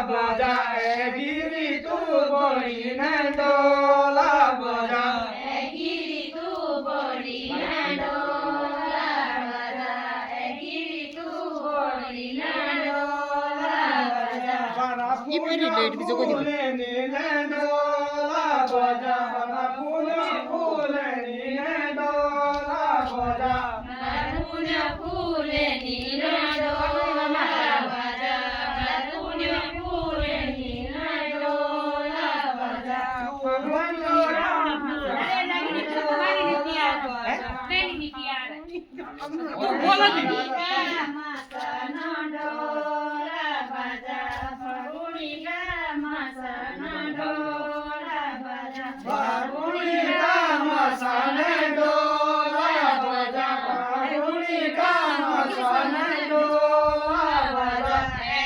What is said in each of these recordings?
बजा गिरी तू बड़ी डोला बजा गिरी तू बड़ी डोला बजा गिरी तू बड़ी डोला बजा ये मेरी लेट भी जो को दिखो डोला बजा फूल फूल डोला बजा फूल नीला डोला बजा फूल नीला डोला बजा बोला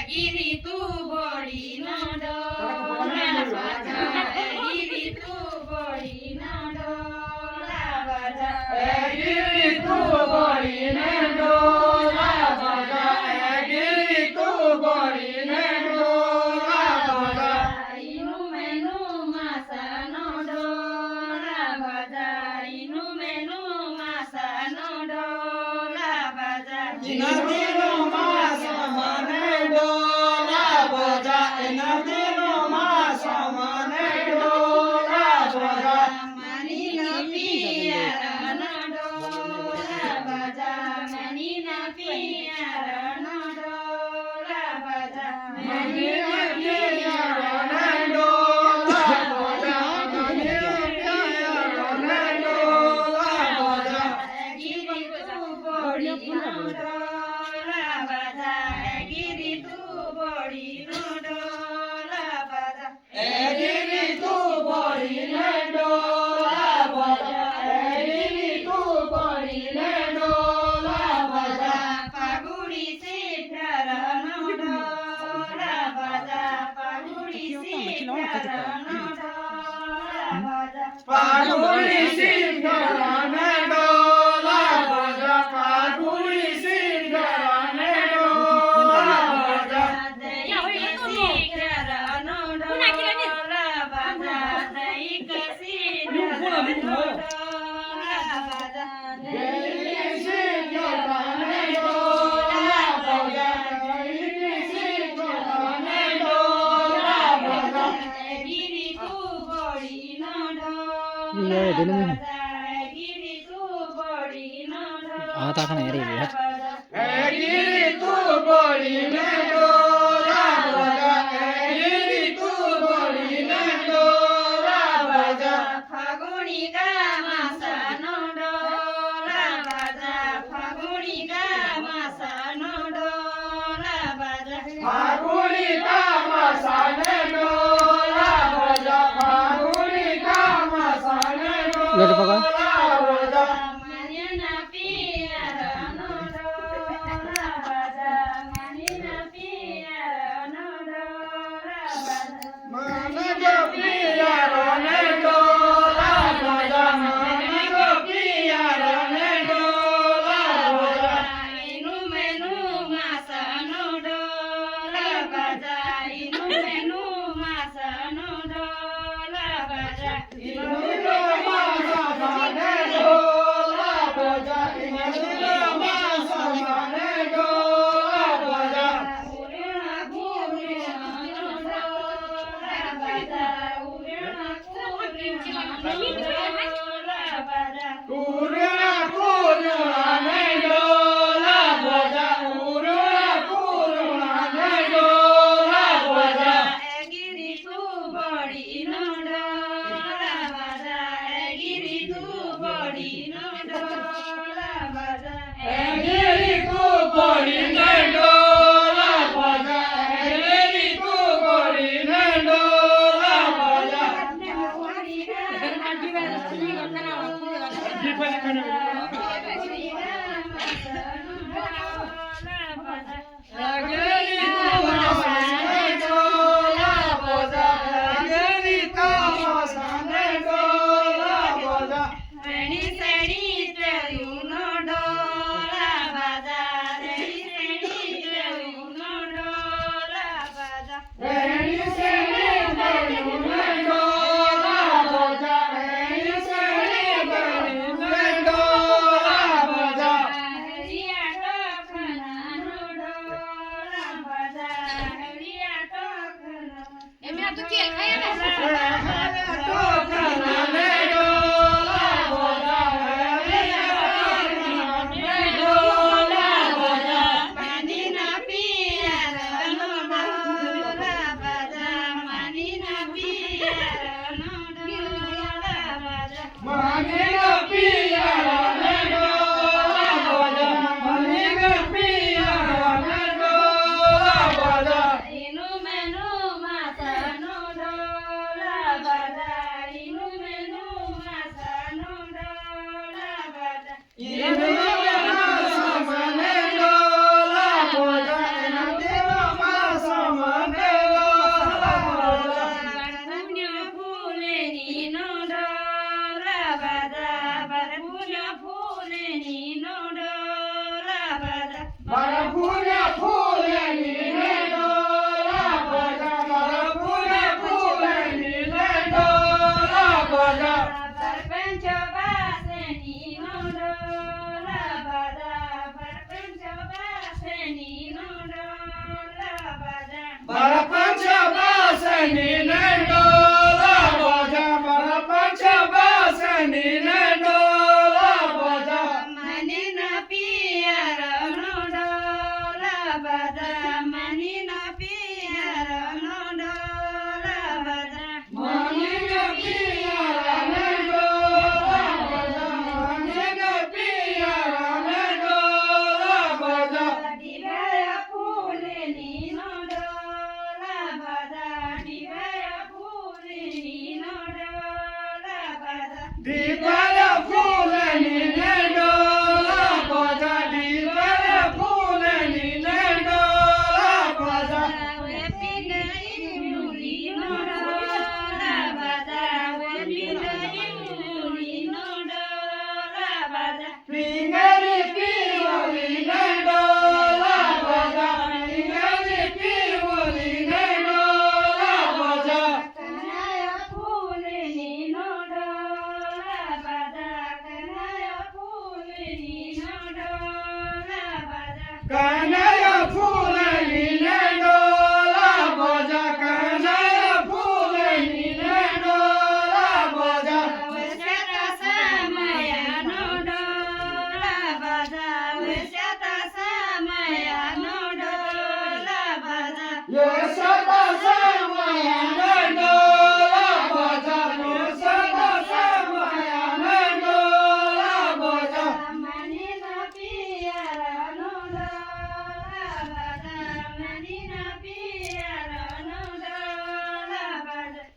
गिरी तू बड़ी डोला बजा गिरी तू बड़ी डोला बजा गिरी तू बड़ी डोला बजा गिरी तू बड़ी डोला बजा इनु मेनु मासनो डोला बजा इनु मेनु मासनो डोला बजा नदीनो मास मने डोला बजा नदीनो मास मने डोला बजा मनी न पिया न डोला बजा मनी न पिया न डोला बजा मनी न पिया डोला बजा डोला बजा गिरी तू बड़ी डोला बजा गिरी तू बड़ी डोला बजा गिरी तू बड़ी डोला बजा गिरी तू बड़ी डोला बजा पागुड़ी से प्यार डोला बजा पागुड़ी से प्यार डोला बजा पागुड़ी सिंगारने डोला बजा पागुड़ी सिंगारने डोला बजा सिंगारने डोला बजा सिंगारने डोला बजा गिरी तू बड़ी ये दिन में गिरी तू बड़ी आता खाना यार ये गिरी तू बड़ी डोला बजा गिरी तू बड़ी डोला बजा फागुनी का मासनो डोला बजा फागुनी का मासनो डोला बजा फागुनी का मसाले डोला बजा फागुनी का मसाले लड़ पका डोला बजा मनिना पिया नो डोला बजा मनिना पिया नो डोला बजा मन जो पिया रने डोला बजा मन जो पिया रने डोला बजा इनु मेनु मासनो डोला बजा इनु मेनु मासनो डोला बजा इनो मासा माने डोला बजा इनो मासा माने डोला बजा उरेना गुरेना डोला बजा उरेना गुरेना डोला बजा उरुना कुरुना डोला बजा उरुना कुरुना डोला बजा गिरी तू बड़ी डोला बजा गिरी तू बड़ी डोला बजा गिरी तू बड़ी डोला बजा गिरी तू बड़ी डोला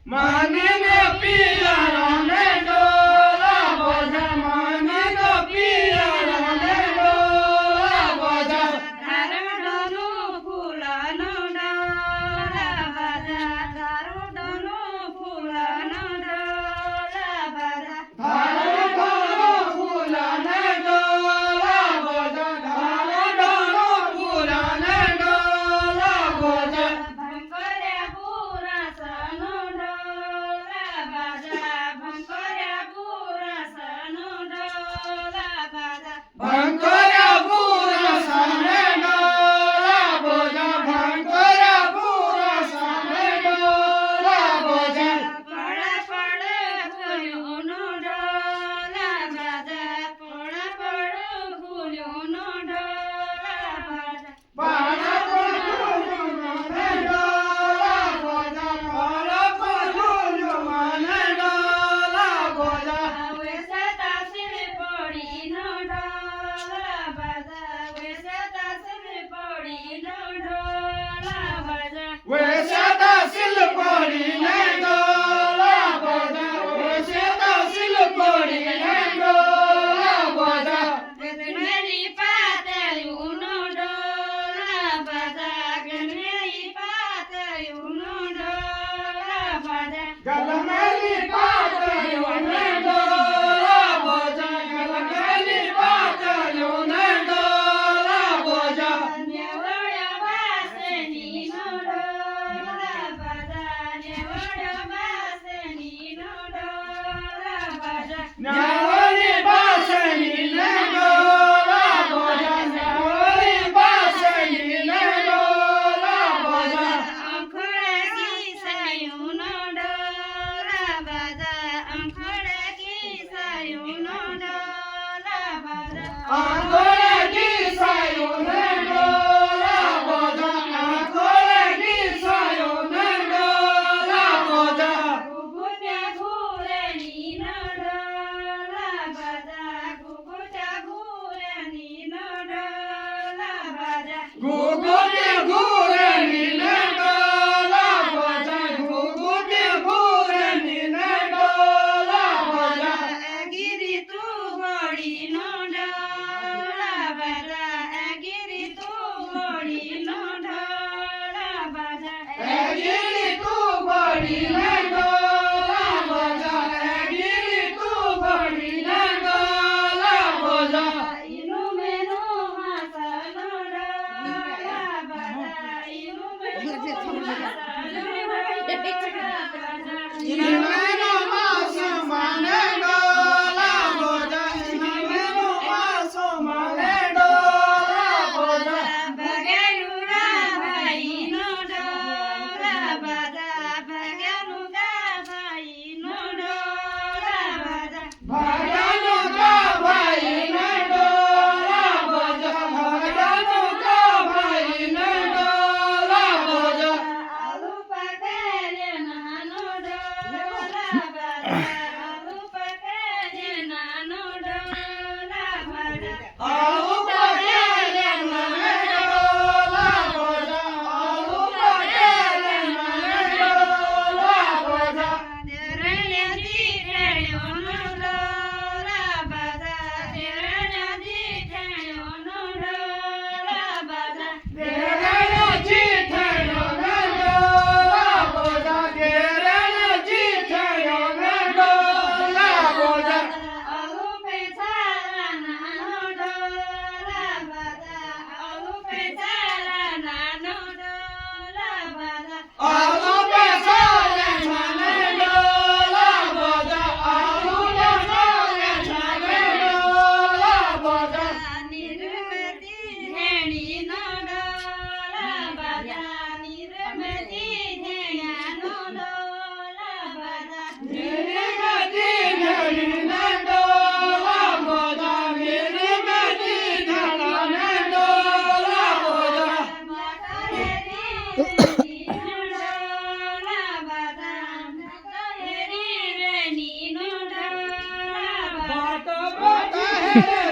Bye. ગીરી તું પડીને ડોલા બજા ગીરી તું પડીને ડોલા બજા ઈનું મેનું હાસનો ડોલા બજા ઈનું મેનું ઇનમેનો માસો માને ડોલા બજા ઇનમેનો માસો માને ડોલા બજા ભગેલુરા ભાઈનો ડોલા બજા ભગેલુરા ભાઈનો ડોલા બજા ભાગનો કા ભાઈને ડોલા બજા ભાગનો કા ભાઈને ડોલા બજા આલુ પકડે નાનો ડોલા બજા આલુ પકડે નાનો ડોલા બજા આલુ પકડે મને ડોલા બજા આલુ પકડે મને ડોલા બજા દેરણ્યાજી ઠેણ્યોનો ડોલા બજા દેરણ્યાજી ઠેણ્યોનો ડોલા બજા ઘેરેનો ચીઠયો ને ડોલા બજા ઘેરેનો ચીઠયો ને ડોલા બજા આલુ પેચારા નાનો ડોલા બજા આલુ પેચારા નાનો ડોલા બજા આલુ પેસાલે છાને ડોલા બજા આલુ પેસાલે છાને ડોલા બજા નિર્મતી ધેણીનો ડોલા બજા નિર્મતી ધેણાનો ડોલા બજા નિર્મતી ધણીને ડોલા બજા નિર્મતી ધણાને ડોલા બજા ભાત ભાત હેરે